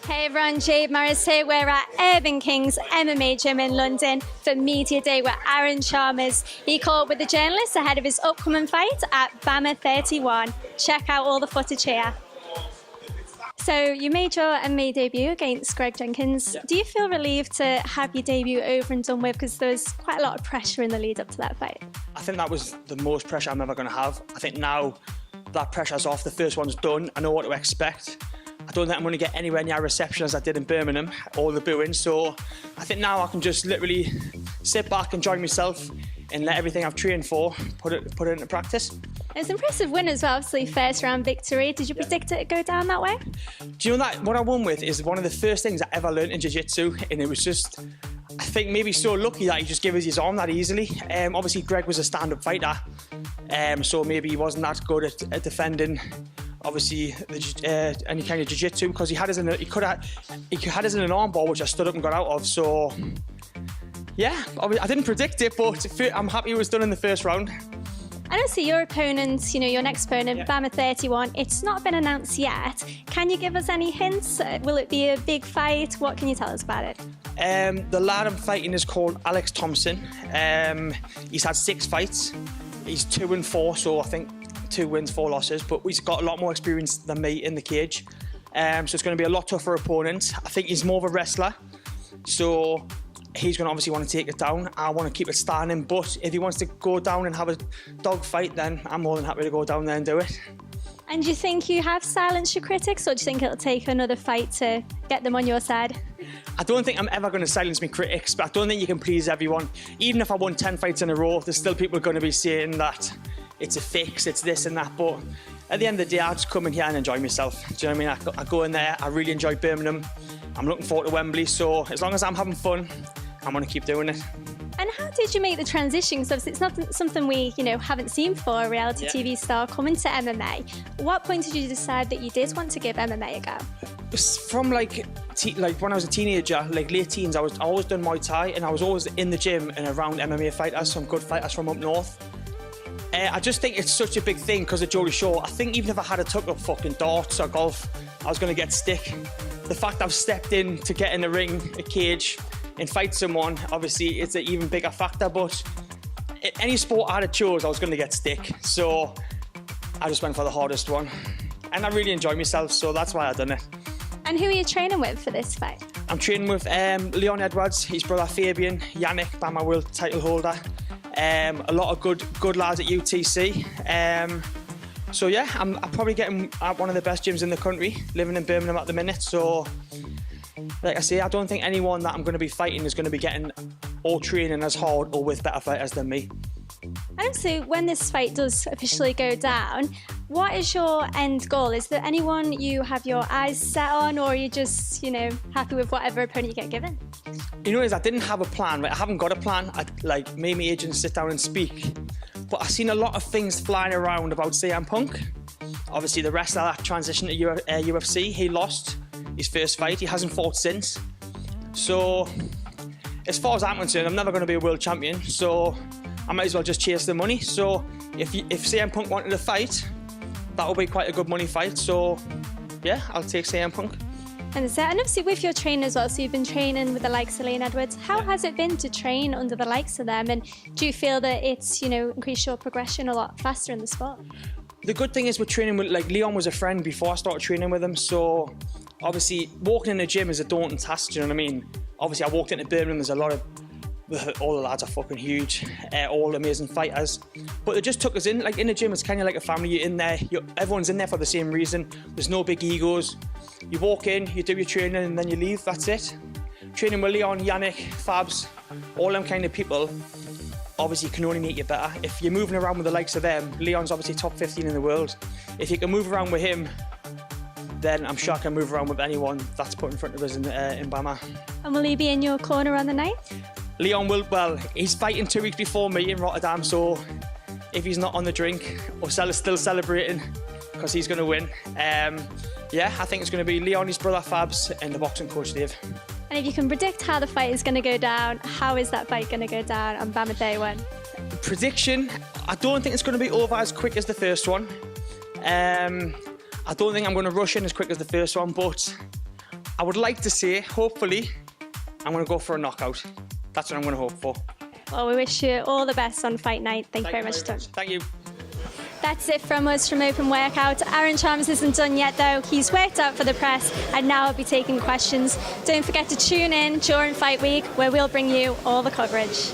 Hey everyone, Jade Morris here. We're at Urban King's MMA gym in London for Media Day with Aaron Chalmers. He caught up with the journalists ahead of his upcoming fight at BAMA 31. Check out all the footage here. So you made your MMA debut against Greg Jenkins. Yeah. Do you feel relieved to have your debut over and done with? Because there was quite a lot of pressure in the lead up to that fight. I think that was the most pressure I'm ever going to have. I think now that pressure's off, the first one's done, I know what to expect. I don't think I'm going to get anywhere near reception as I did in Birmingham, all the booing. So I think now I can just literally sit back, enjoy myself, and let everything I've trained for put it into practice. It's an impressive win as well, obviously first round victory. Did you predict it to go down that way? Do you know that what I won with is one of the first things I ever learned in jiu-jitsu, and it was just, I think maybe so lucky that he just gave us his arm that easily. Obviously Greg was a stand-up fighter, so maybe he wasn't that good at defending obviously any kind of jiu-jitsu, because he had us in an arm bar which I stood up and got out of. So yeah, I didn't predict it, but I'm happy it was done in the first round. And obviously your opponent, your next opponent, BAMA 31, it's not been announced yet. Can you give us any hints? Will it be a big fight? What can you tell us about it? The lad I'm fighting is called Alex Thompson. He's had 6 fights. He's 2-4, so I think 2 wins, 4 losses, but he's got a lot more experience than me in the cage. So it's going to be a lot tougher opponent. I think he's more of a wrestler, so he's going to obviously want to take it down. I want to keep it standing, but if he wants to go down and have a dog fight, then I'm more than happy to go down there and do it. And do you think you have silenced your critics, or do you think it'll take another fight to get them on your side? I don't think I'm ever going to silence my critics, but I don't think you can please everyone. Even if I won 10 fights in a row, there's still people going to be saying that it's a fix, it's this and that, but at the end of the day, I just come in here and enjoy myself. Do you know what I mean? I go in there, I really enjoy Birmingham. I'm looking forward to Wembley, so as long as I'm having fun, I'm going to keep doing it. And how did you make the transition? Because it's not something we, haven't seen for a reality TV star coming to MMA. At what point did you decide that you did want to give MMA a go? It was from like when I was a teenager, like late teens, I always done Muay Thai, and I was always in the gym and around MMA fighters, some good fighters from up north. I just think it's such a big thing because of Jody Shaw. I think even if I had took up fucking darts or golf, I was going to get stick. The fact I've stepped in to get in the ring, a cage, and fight someone, obviously it's an even bigger factor, but any sport I'd have chose, I was going to get stick. So I just went for the hardest one. And I really enjoyed myself, so that's why I done it. And who are you training with for this fight? I'm training with Leon Edwards, his brother Fabian, Yannick, BAMA world title holder. A lot of good lads at UTC. So yeah, I'm probably getting at one of the best gyms in the country, living in Birmingham at the minute. So like I say, I don't think anyone that I'm going to be fighting is going to be getting or training as hard or with better fighters than me. And so when this fight does officially go down, what is your end goal? Is there anyone you have your eyes set on, or are you just, happy with whatever opponent you get given? I didn't have a plan, right? I haven't got a plan. I made my agent sit down and speak. But I've seen a lot of things flying around about CM Punk. Obviously the wrestler that transitioned to UFC, he lost his first fight. He hasn't fought since. So as far as I'm concerned, I'm never going to be a world champion. So I might as well just chase the money. So if CM Punk wanted a fight, that would be quite a good money fight. So yeah, I'll take CM Punk. And obviously with your training as well, so you've been training with the likes of Leon Edwards. How has it been to train under the likes of them? And do you feel that it's, increased your progression a lot faster in the sport? The good thing is we're training with, Leon was a friend before I started training with him. So obviously walking in the gym is a daunting task, do you know what I mean? Obviously I walked into Birmingham, there's a lot of, all the lads are fucking huge, all amazing fighters. But they just took us in, in the gym, it's kind of like a family. You're in there, everyone's in there for the same reason. There's no big egos. You walk in, you do your training, and then you leave, that's it. Training with Leon, Yannick, Fabs, all them kind of people, obviously can only make you better. If you're moving around with the likes of them, Leon's obviously top 15 in the world. If you can move around with him, then I'm sure I can move around with anyone that's put in front of us in BAMA. And will he be in your corner on the night? Leon will, he's fighting 2 weeks before me in Rotterdam, so if he's not on the drink or still celebrating because he's going to win, yeah, I think it's going to be Leon, his brother Fabs, and the boxing coach Dave. And if you can predict how the fight is going to go down, how is that fight going to go down on BAMA Day 1? Prediction, I don't think it's going to be over as quick as the first one. I don't think I'm going to rush in as quick as the first one, but I would like to say, hopefully, I'm going to go for a knockout. That's what I'm going to hope for. Well, we wish you all the best on fight night. Thank you very much, Tom. Thank you. That's it from us from Open Workout. Aaron Chalmers isn't done yet though. He's worked out for the press and now I'll be taking questions. Don't forget to tune in during fight week where we'll bring you all the coverage.